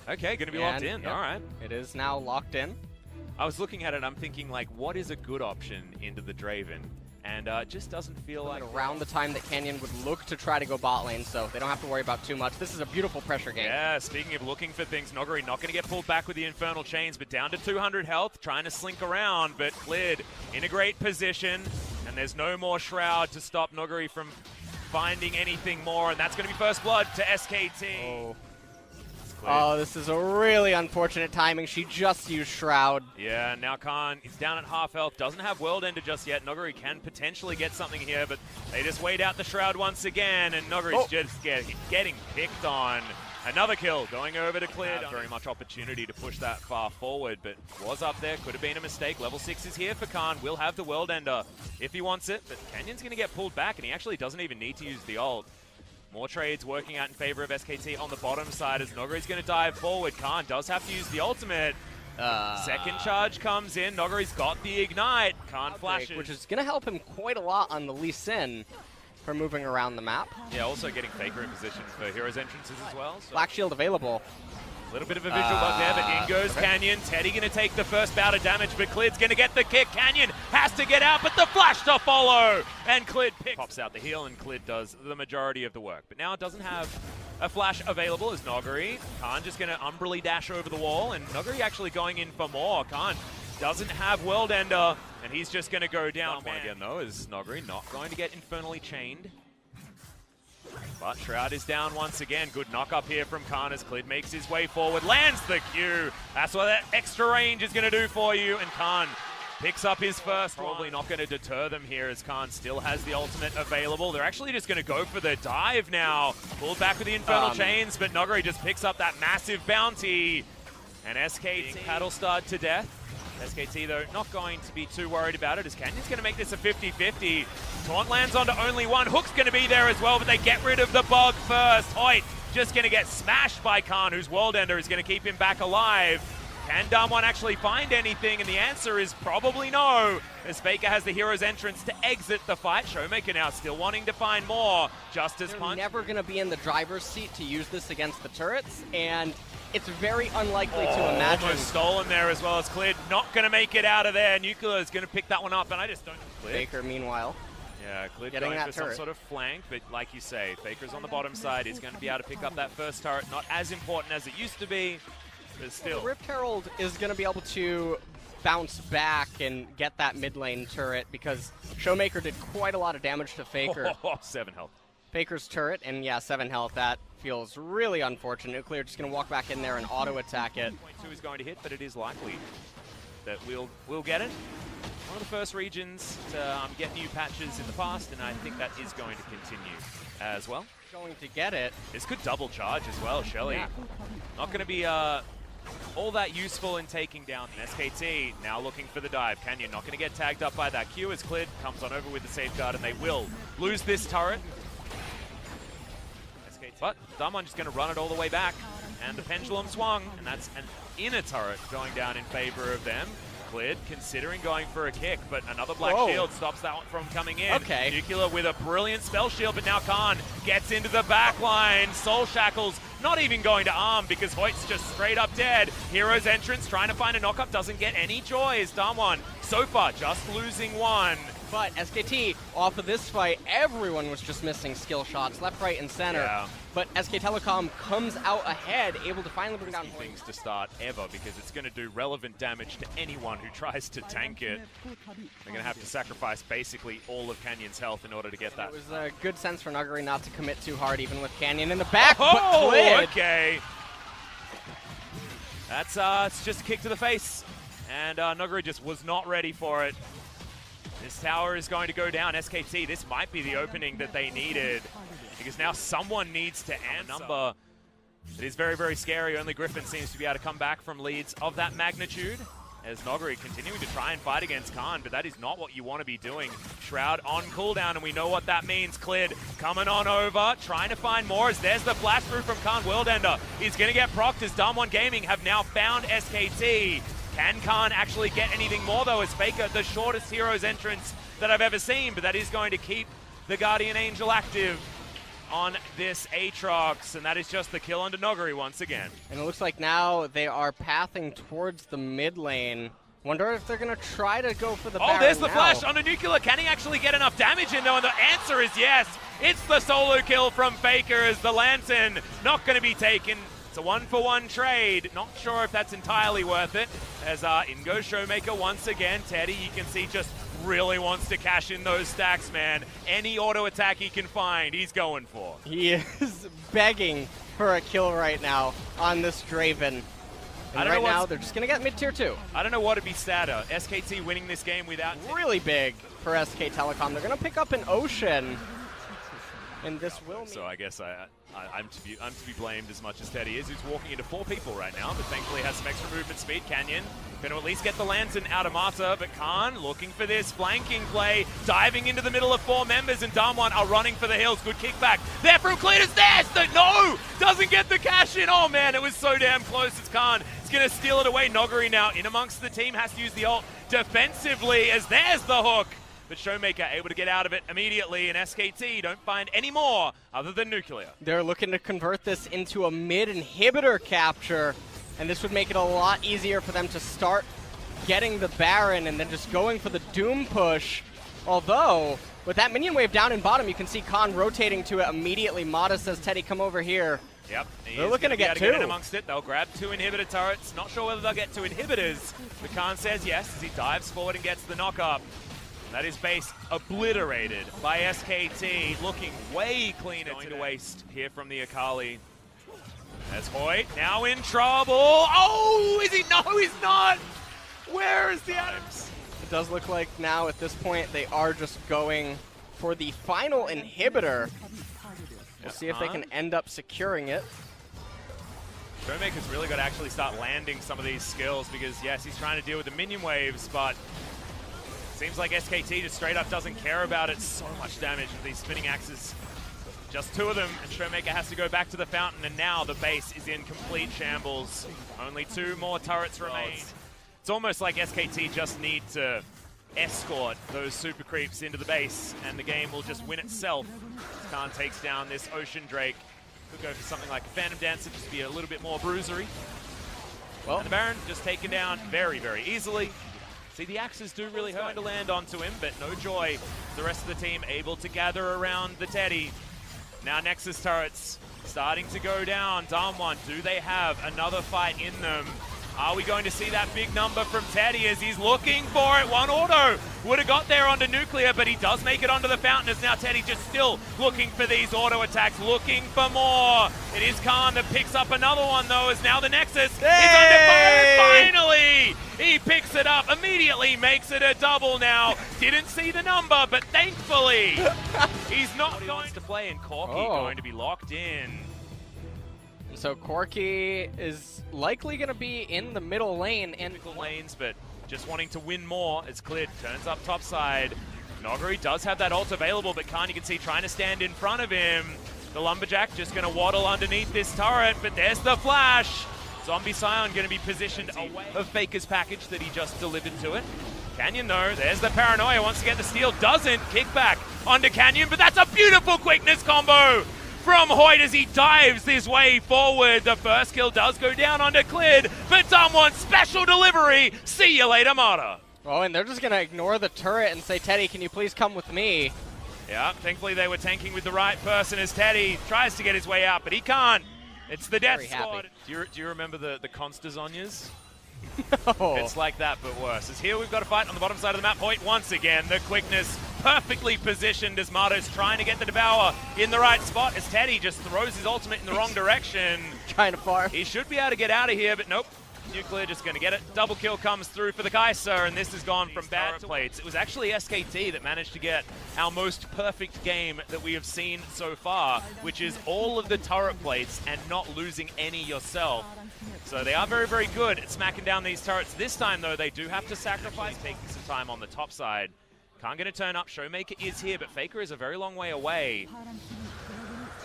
Okay, going to be locked in. Yep, All right. It is now locked in. I was looking at it, I'm thinking, like, what is a good option into the Draven? And it just doesn't feel like... Around the time that Canyon would look to try to go bot lane, so they don't have to worry about too much. This is a beautiful pressure game. Yeah, speaking of looking for things, Noguri not going to get pulled back with the Infernal Chains, but down to 200 health, trying to slink around, but cleared in a great position. And there's no more Shroud to stop Noguri from finding anything more, and that's going to be first blood to SKT. Oh, this is a really unfortunate timing. She just used Shroud. Yeah, now Khan is down at half health, doesn't have World Ender just yet. Noguri can potentially get something here, but they just wait out the Shroud once again, and Noguri's just getting picked on. Another kill going over to Cleared. Very much opportunity to push that far forward, but was up there, could have been a mistake. Level 6 is here for Khan, will have the World Ender if he wants it, but Canyon's going to get pulled back, and he actually doesn't even need to use the ult. More trades working out in favor of SKT on the bottom side as Noguri's going to dive forward. Khan does have to use the ultimate. Second charge comes in. Noguri's got the ignite. Khan flashes. Which is going to help him quite a lot on the Lee Sin for moving around the map. Yeah, also getting Faker in position for Heroes entrances as well. So. Black Shield available. A little bit of a visual bug there, but in goes Canyon. Teddy going to take the first bout of damage, but Clid's going to get the kick. Canyon has to get out, but the flash to follow. And Clid pops out the heal, and Clid does the majority of the work. But now it doesn't have a flash available as Noguri. Khan just going to umbrally dash over the wall, and Noguri actually going in for more. Khan doesn't have World Ender, and he's just going to go down. Again, though, is Noguri not going to get infernally chained. But Shroud is down once again. Good knock up here from Khan as Clid makes his way forward. Lands the Q. That's what that extra range is going to do for you. And Khan picks up his first. Probably not going to deter them here as Khan still has the ultimate available. They're actually just going to go for the dive now. Pulled back with the Infernal Chains, but Noguri just picks up that massive bounty. And SKT paddle start to death. SKT, though, not going to be too worried about it as Canyon's going to make this a 50-50. Taunt lands onto only one. Hook's going to be there as well, but they get rid of the bug first. Hoyt just going to get smashed by Khan, whose World Ender is going to keep him back alive. Can Damwon actually find anything? And the answer is probably no, as Faker has the hero's entrance to exit the fight. Showmaker now still wanting to find more. Justice punch. Never going to be in the driver's seat to use this against the turrets, and it's very unlikely to imagine. Almost stolen there as well as Clid. Not going to make it out of there. Nuclear is going to pick that one up, and I just don't. Faker, meanwhile. Yeah, Clid going for some sort of flank, but like you say, Faker's on the bottom side. He's going to be able to pick up that first turret. Not as important as it used to be, but still. The Rift Herald is going to be able to bounce back and get that mid lane turret because Showmaker did quite a lot of damage to Faker. 7 health. Faker's turret, and yeah, 7 health. That feels really unfortunate. Nuclear just going to walk back in there and auto-attack it. 2 is going to hit, but it is likely that we'll get it. One of the first regions to get new patches in the past, and I think that is going to continue as well. Going to get it. This could double charge as well, Shelly. Yeah. Not going to be all that useful in taking down SKT. Now looking for the dive. Canyon not going to get tagged up by that Q as Clid comes on over with the safeguard, and they will lose this turret. But Damwon just going to run it all the way back, and the pendulum swung, and that's an inner turret going down in favor of them. Clid considering going for a kick, but another black shield stops that one from coming in. Okay. Nuclear with a brilliant spell shield, but now Khan gets into the back line. Soul Shackles not even going to arm because Hoyt's just straight up dead. Hero's entrance trying to find a knock-up, doesn't get any joy as Damwon so far just losing one. But SKT, off of this fight, everyone was just missing skill shots, left, right, and center. Yeah. But SK Telecom comes out ahead, able to finally bring down things to start ever because it's going to do relevant damage to anyone who tries to tank it. They're going to have to sacrifice basically all of Canyon's health in order to get that. It was a good sense for Nuguri not to commit too hard, even with Canyon in the back. Oh, okay. That's it's just a kick to the face, and Nuguri just was not ready for it. This tower is going to go down. SKT, this might be the opening that they needed because now someone needs to answer. Number that is very, very scary. Only Griffin seems to be able to come back from leads of that magnitude as Noguri continuing to try and fight against Khan, but that is not what you want to be doing. Shroud on cooldown, and we know what that means. Clid coming on over, trying to find more as there's the flash through from Khan. World Ender is going to get procced as Damwon Gaming have now found SKT. Can Khan actually get anything more, though, as Faker, the shortest hero's entrance that I've ever seen, but that is going to keep the Guardian Angel active. on this Aatrox, and that is just the kill onto Noguri once again. And it looks like now they are pathing towards the mid lane. Wonder if they're going to try to go for the Baron. Oh, there's the now. flash onto Nuclear. Can he actually get enough damage in, though? And the answer is yes. It's the solo kill from Faker as the Lantern not going to be taken. It's a 1-for-1 trade. Not sure if that's entirely worth it. As in goes Showmaker once again. Teddy, you can see, just really wants to cash in those stacks, man. Any auto attack he can find, he's going for. He is begging for a kill right now on this Draven. And right now, they're just going to get mid-tier 2. I don't know what would be sadder. SKT winning this game without... Really big for SK Telecom. They're going to pick up an Ocean. And this will mean... So I guess I'm to be blamed as much as Teddy is, who's walking into 4 people right now, but thankfully has some extra movement speed. Canyon going to at least get the Lantern out of Mata, but Khan looking for this flanking play, diving into the middle of 4 members, and Damwon are running for the hills. Good kickback there from Cletus. No! Doesn't get the cash in. Oh man, it was so damn close. It's Khan. He's going to steal it away. Noguri now in amongst the team, has to use the ult defensively, as there's the hook. But Showmaker able to get out of it immediately, and SKT don't find any more other than Nuclear. They're looking to convert this into a mid-inhibitor capture, and this would make it a lot easier for them to start getting the Baron and then just going for the Doom push. Although, with that minion wave down in bottom, you can see Khan rotating to it immediately. Mata says, Teddy, come over here. Yep, they're looking to get 2. In amongst it. They'll grab 2 inhibitor turrets. Not sure whether they'll get 2 inhibitors, but Khan says yes as he dives forward and gets the knock up. That is base obliterated by SKT, looking way cleaner to waste here from the Akali. As Hoyt now in trouble. Oh, is he? No, he's not. Where is the Adams? It does look like now at this point they are just going for the final inhibitor. We'll see if they can end up securing it. Showmaker's really got to actually start landing some of these skills because, yes, he's trying to deal with the minion waves, but seems like SKT just straight up doesn't care about it. So much damage with these spinning axes. Just 2 of them, and Showmaker has to go back to the fountain, and now the base is in complete shambles. Only 2 more turrets remain. It's almost like SKT just need to escort those super creeps into the base, and the game will just win itself. Khan takes down this Ocean Drake. Could go for something like a Phantom Dancer, just to be a little bit more bruisery. Well, and the Baron just taken down very, very easily. See, the axes do really hurt to land onto him, but no joy. The rest of the team able to gather around the Teddy. Now Nexus turrets starting to go down. Damwon, do they have another fight in them? Are we going to see that big number from Teddy as he's looking for it? 1 auto would have got there onto Nuclear, but he does make it onto the fountain. As now Teddy just still looking for these auto attacks, looking for more. It is Khan that picks up another one, though, as now the Nexus is under fire. Finally, he picks it up, immediately makes it a double now. Didn't see the number, but thankfully, he's not going to play, and Corky going to be locked in. So Corky is likely going to be in the middle lane, and lanes, but just wanting to win more as Clid turns up top side. Noguri does have that ult available, but Khan, you can see, trying to stand in front of him. The Lumberjack just going to waddle underneath this turret, but there's the flash. Zombie Scion going to be positioned away of Faker's package that he just delivered to it. Canyon, though, there's the Paranoia. Wants to get the steal, doesn't. Kickback onto Canyon, but that's a beautiful quickness combo from Hoyt as he dives his way forward. The first kill does go down onto Clid, but Damwon, special delivery. See you later, Mata. Oh, and they're just going to ignore the turret and say, Teddy, can you please come with me? Yeah, thankfully they were tanking with the right person as Teddy tries to get his way out, but he can't. It's the death squad. Do you remember the Constazonias? No. It's like that, but worse. As here we've got a fight on the bottom side of the map. Hoyt once again, the quickness perfectly positioned as Mato's trying to get the Devour in the right spot as Teddy just throws his ultimate in the wrong direction. Trying to fire. He should be able to get out of here, but nope. Nuclear just going to get it. Double kill comes through for the Kaiser, and this has gone from bad to plates. It was actually SKT that managed to get our most perfect game that we have seen so far, which is all of the turret plates and not losing any yourself. So they are very, very good at smacking down these turrets. This time, though, they do have to sacrifice, taking some time on the top side. Can't get a turn up. Showmaker is here, but Faker is a very long way away.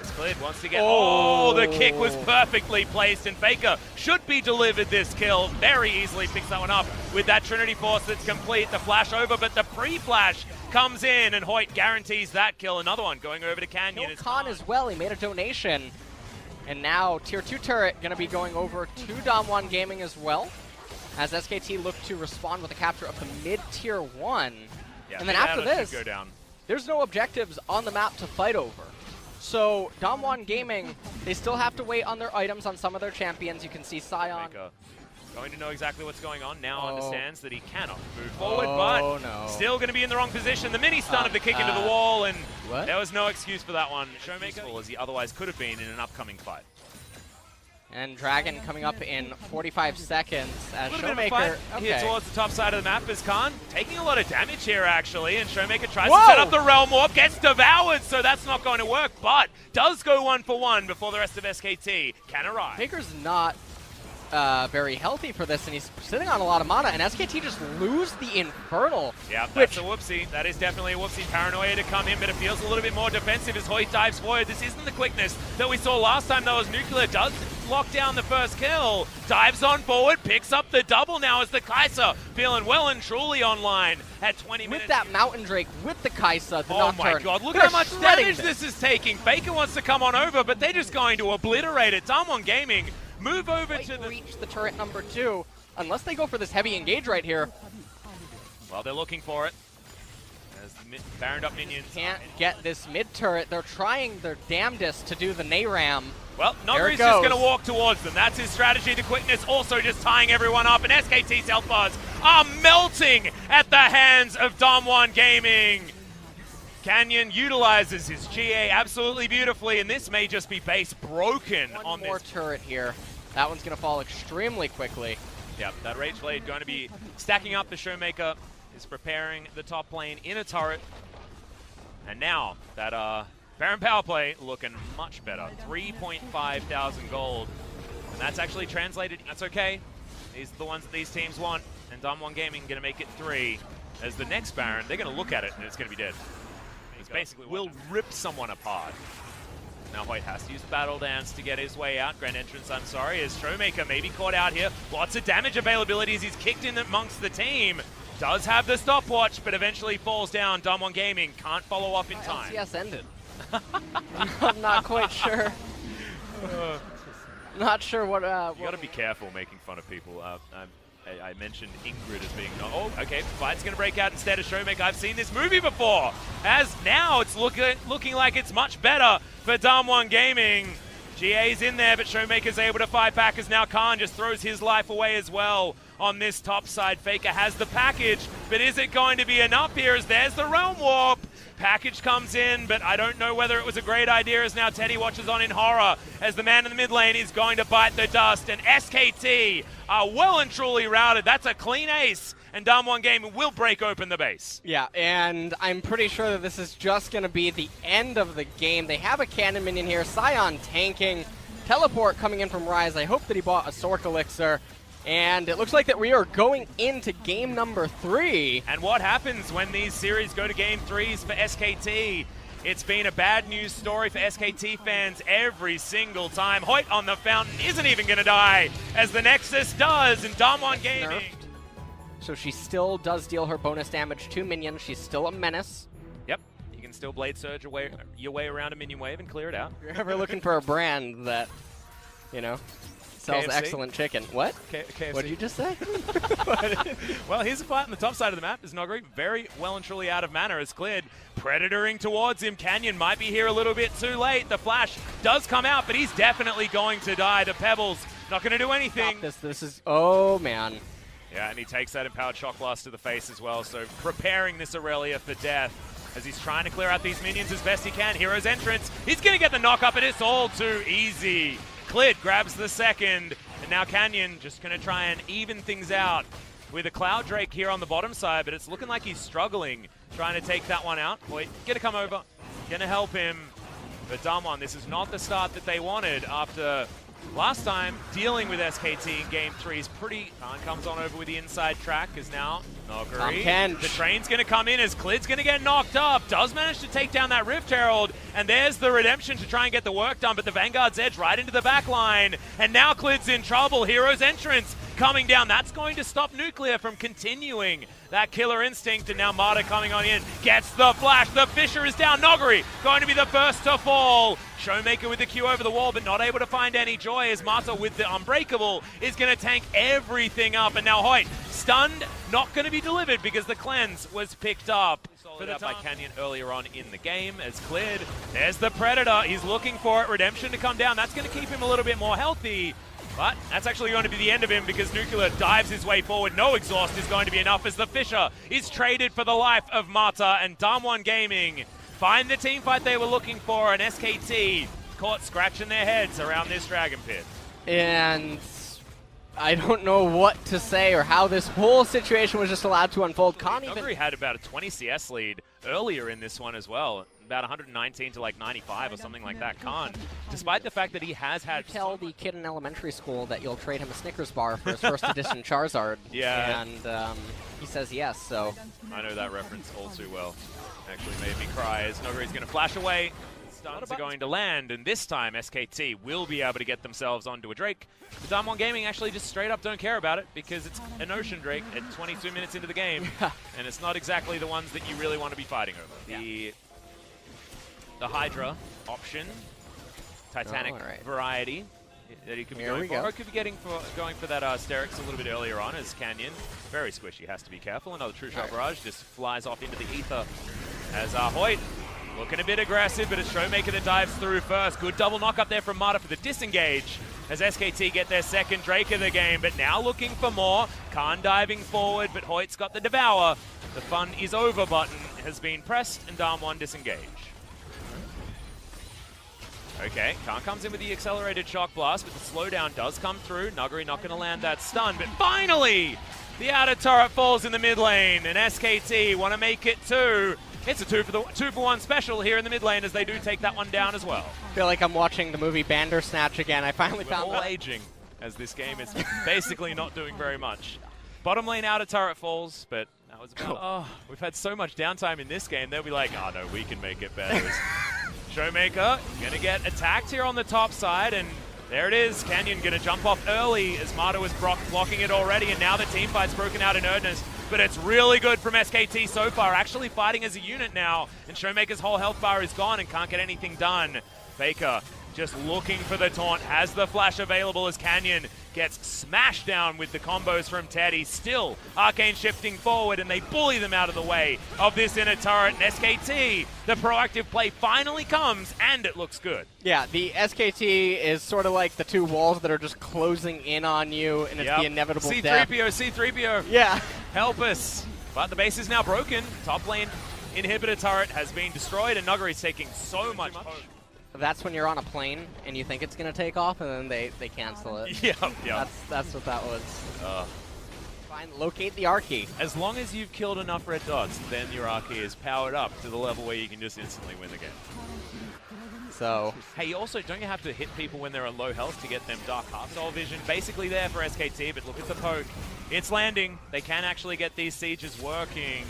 As Clid wants to get... Oh, the kick was perfectly placed, and Faker should be delivered this kill. Very easily picks that one up with that Trinity Force that's complete. The flash over, but the pre-flash comes in, and Hoyt guarantees that kill. Another one going over to Canyon. Khan as well, he made a donation. And now Tier 2 turret going to be going over to Damwon Gaming as well, as SKT look to respond with a capture of the mid-Tier 1. Yeah, and then after this, go down. There's no objectives on the map to fight over. So Damwon Gaming, they still have to wait on their items on some of their champions. You can see Sion. Going to know exactly what's going on. Now understands that he cannot move forward, but still going to be in the wrong position. The mini stun of the kick into the wall, and there was no excuse for that one. Showmaker, as he otherwise could have been in an upcoming fight. And Dragon coming up in 45 seconds as Showmaker here towards the top side of the map is Khan taking a lot of damage here actually, and Showmaker tries to set up the Realm Warp, gets devoured, so that's not going to work, but does go 1-for-1 before the rest of SKT can arrive. Faker's not very healthy for this, and he's sitting on a lot of mana, and SKT just lose the Infernal. Yeah, that's a whoopsie. That is definitely a whoopsie. Paranoia to come in, but it feels a little bit more defensive as Hoyt dives forward. This isn't the quickness that we saw last time, though, as Nuclear does lock down the first kill. Dives on forward, picks up the double now as the Kai'Sa feeling well and truly online at 20 minutes. With that Mountain Drake, with the Kai'Sa, the Nocturne. Oh my god, look how much damage this is taking. Faker wants to come on over, but they're just going to obliterate it. Damwon Gaming move over to reach the turret number 2, unless they go for this heavy engage right here. Well, they're looking for it. As the Baroned up minions can't get this mid turret. They're trying their damnedest to do the Nayram. Well, Nogri's just going to walk towards them. That's his strategy. The quickness also just tying everyone up. And SKT's health bars are melting at the hands of Damwon Gaming. Canyon utilizes his GA absolutely beautifully, and this may just be base broken on this. One more turret here. That one's going to fall extremely quickly. Yep, that Rage Blade going to be stacking up. The Showmaker is preparing the top lane in a turret. And now that Baron power play looking much better. 3.5 thousand gold. And that's actually translated. That's okay. These are the ones that these teams want. And Damwon Gaming going to make it 3. As the next Baron, they're going to look at it and it's going to be dead. It's basically will rip someone apart. Now Hoyt has to use Battle Dance to get his way out. Grand Entrance, I'm sorry, as Showmaker may be caught out here. Lots of damage availability as he's kicked in amongst the team. Does have the stopwatch, but eventually falls down. Damwon Gaming can't follow up in time. LCS ended. I'm not quite sure. Not sure what... you got to be careful making fun of people. I mentioned Ingrid as being... Oh, okay, fight's going to break out instead of Showmaker. I've seen this movie before. As now it's looking like it's much better for Damwon Gaming. GA's in there, but Showmaker's able to fight back as now Khan just throws his life away as well on this top side. Faker has the package, but is it going to be enough here as there's the Realm Warp? Package comes in, but I don't know whether it was a great idea as now Teddy watches on in horror as the man in the mid lane is going to bite the dust, and SKT are well and truly routed. That's a clean ace, and Damwon Gaming will break open the base. Yeah, and I'm pretty sure that this is just going to be the end of the game. They have a cannon minion here, Sion tanking, teleport coming in from Ryze. I hope that he bought a Sork Elixir. And it looks like that we are going into game number 3. And what happens when these series go to game 3s for SKT? It's been a bad news story for SKT fans every single time. Hoyt on the fountain isn't even going to die, as the Nexus does, and Damwon Gaming. Nerfed. So she still does deal her bonus damage to minions. She's still a menace. Yep, you can still Blade Surge your way around a minion wave and clear it out. If you're ever looking for a brand that, you know, sells KFC? Excellent chicken. What? KFC. What did you just say? Well, here's a fight on the top side of the map. Is Nogri very well and truly out of mana as cleared. Predatoring towards him. Canyon might be here a little bit too late. The flash does come out, but he's definitely going to die. The Pebbles not going to do anything. This is, oh man. Yeah, and he takes that Empowered Shock Blast to the face as well. So preparing this Aurelia for death as he's trying to clear out these minions as best he can. Hero's Entrance. He's going to get the knock up, and it's all too easy. Clid grabs the second, and now Canyon just going to try and even things out with a Cloud Drake here on the bottom side, but it's looking like he's struggling, trying to take that one out. Boy, going to come over, going to help him. But Damwon, this is not the start that they wanted after last time dealing with SKT in Game 3 is pretty... Khan comes on over with the inside track, as now Noguri. The train's going to come in as Klid's going to get knocked up. Does manage to take down that Rift Herald, and there's the redemption to try and get the work done, but the Vanguard's edge right into the back line, and now Klid's in trouble. Hero's entrance coming down. That's going to stop Nuclear from continuing that killer instinct, and now Mata coming on in. Gets the flash. The Fisher is down. Noguri going to be the first to fall. Showmaker with the Q over the wall, but not able to find any joy as Mata with the Unbreakable is going to tank everything up. And now Hoyt, stunned, not going to be delivered because the cleanse was picked up. Put out by Canyon earlier on in the game as Klid. There's the Predator. He's looking for it. Redemption to come down. That's going to keep him a little bit more healthy. But that's actually going to be the end of him because Nuclear dives his way forward. No exhaust is going to be enough as the Fisher is traded for the life of Mata, and Damwon Gaming find the team fight they were looking for, and SKT caught scratching their heads around this Dragon Pit. And I don't know what to say or how this whole situation was just allowed to unfold. Noguri had about a 20 CS lead earlier in this one as well. About 119 to like 95 or something like that. Khan, despite the fact that he has had... You tell the kid in elementary school that you'll trade him a Snickers bar for his first edition Charizard. Yeah. And he says yes, so... I know that reference all too well. Actually made me cry as Noguri's going to flash away. Stuns are going to land, and this time SKT will be able to get themselves onto a Drake. The Damwon Gaming actually just straight up don't care about it because it's an Ocean Drake at 22 minutes into the game, and it's not exactly the ones that you really want to be fighting over. The Hydra option, Titanic variety that he could be going for. Or could be going for that Sterix a little bit earlier on as Canyon. Very squishy, has to be careful. Another True Shot Barrage just flies off into the ether as Hoyt looking a bit aggressive, but it's Showmaker that dives through first. Good double knock up there from Mata for the disengage as SKT get their second Drake of the game, but now looking for more. Khan diving forward, but Hoyt's got the Devour. The fun is over button has been pressed, and Damwon disengage. Okay, Khan comes in with the accelerated shock blast, but the slowdown does come through. Noguri not going to land that stun, but finally the outer turret falls in the mid lane, and SKT want to make it two. It's a 2-for-1 special here in the mid lane as they do take that one down as well. I feel like I'm watching the movie Bandersnatch again. I finally found all aging as this game is basically not doing very much. Bottom lane outer turret falls, but that was about, we've had so much downtime in this game. They'll be like, oh no, we can make it better. Showmaker gonna get attacked here on the top side, and there it is. Canyon gonna jump off early as Mata was blocking it already, and now the team fight's broken out in earnest. But it's really good from SKT so far, actually fighting as a unit now, and Showmaker's whole health bar is gone and can't get anything done. Faker just looking for the taunt, has the flash available as Canyon gets smashed down with the combos from Teddy. Still, Arcane shifting forward, and they bully them out of the way of this inner turret. And SKT, the proactive play finally comes, and it looks good. Yeah, the SKT is sort of like the two walls that are just closing in on you, and it's the inevitable death. C3PO. Yeah. Help us. But the base is now broken. Top lane inhibitor turret has been destroyed, and Noguri's taking so much hope. That's when you're on a plane and you think it's going to take off, and then they cancel it. Yeah. That's what that was. Fine, locate the R-key. As long as you've killed enough red dots, then your R-key is powered up to the level where you can just instantly win the game. So, hey, also, don't you have to hit people when they're at low health to get them Dark Half Soul Vision? Basically there for SKT, but look at the poke. It's landing. They can actually get these sieges working.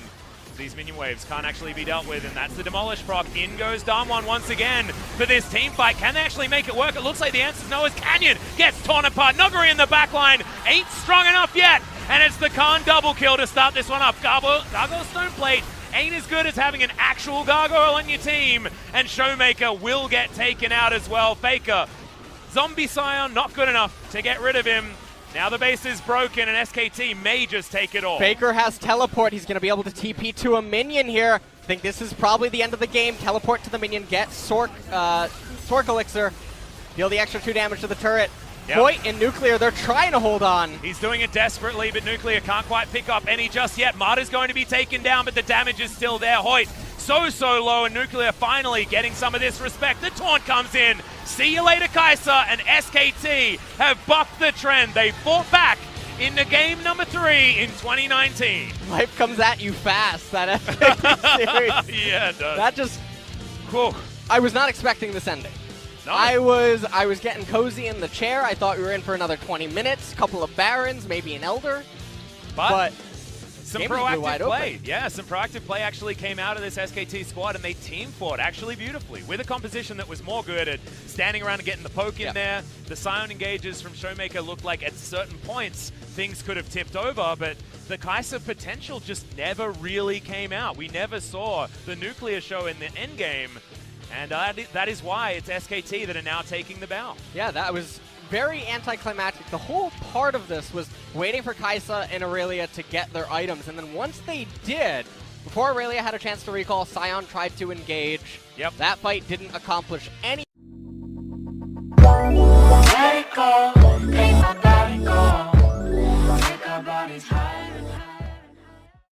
These minion waves can't actually be dealt with, and that's the Demolish proc. In goes Damwon once again for this team fight. Can they actually make it work? It looks like the answer is no, as Canyon gets torn apart. Noguri in the backline ain't strong enough yet, and it's the Khan double kill to start this one up. Gargoyle Stone Plate ain't as good as having an actual gargoyle on your team, and Showmaker will get taken out as well. Faker, Zombie Scion, not good enough to get rid of him. Now the base is broken, and SKT may just take it all. Faker has teleport. He's going to be able to TP to a minion here. I think this is probably the end of the game. Teleport to the minion, get Sork Elixir, deal the extra 2 damage to the turret. Hoyt and Nuclear, they're trying to hold on. He's doing it desperately, but Nuclear can't quite pick up any just yet. Mata's going to be taken down, but the damage is still there. Hoyt so low, and Nuclear finally getting some of this respect. The taunt comes in. See you later, Kai'Sa, and SKT have bucked the trend. They fought back into game number 3 in 2019. Life comes at you fast, that SKT series. Yeah, it does. That just... Whew. I was not expecting this ending. No. I was getting cozy in the chair. I thought we were in for another 20 minutes, couple of Barons, maybe an Elder. But some proactive play. Yeah, some proactive play actually came out of this SKT squad, and they team fought actually beautifully with a composition that was more good at standing around and getting the poke in there. The Scion engages from Showmaker looked like at certain points things could have tipped over, but the Kai'Sa potential just never really came out. We never saw the nuclear show in the endgame, and that is why it's SKT that are now taking the bow. Yeah, that was very anticlimactic. The whole part of this was waiting for Kai'Sa and Aurelia to get their items, and then once they did, before Aurelia had a chance to recall, Scion tried to engage. Yep. That fight didn't accomplish any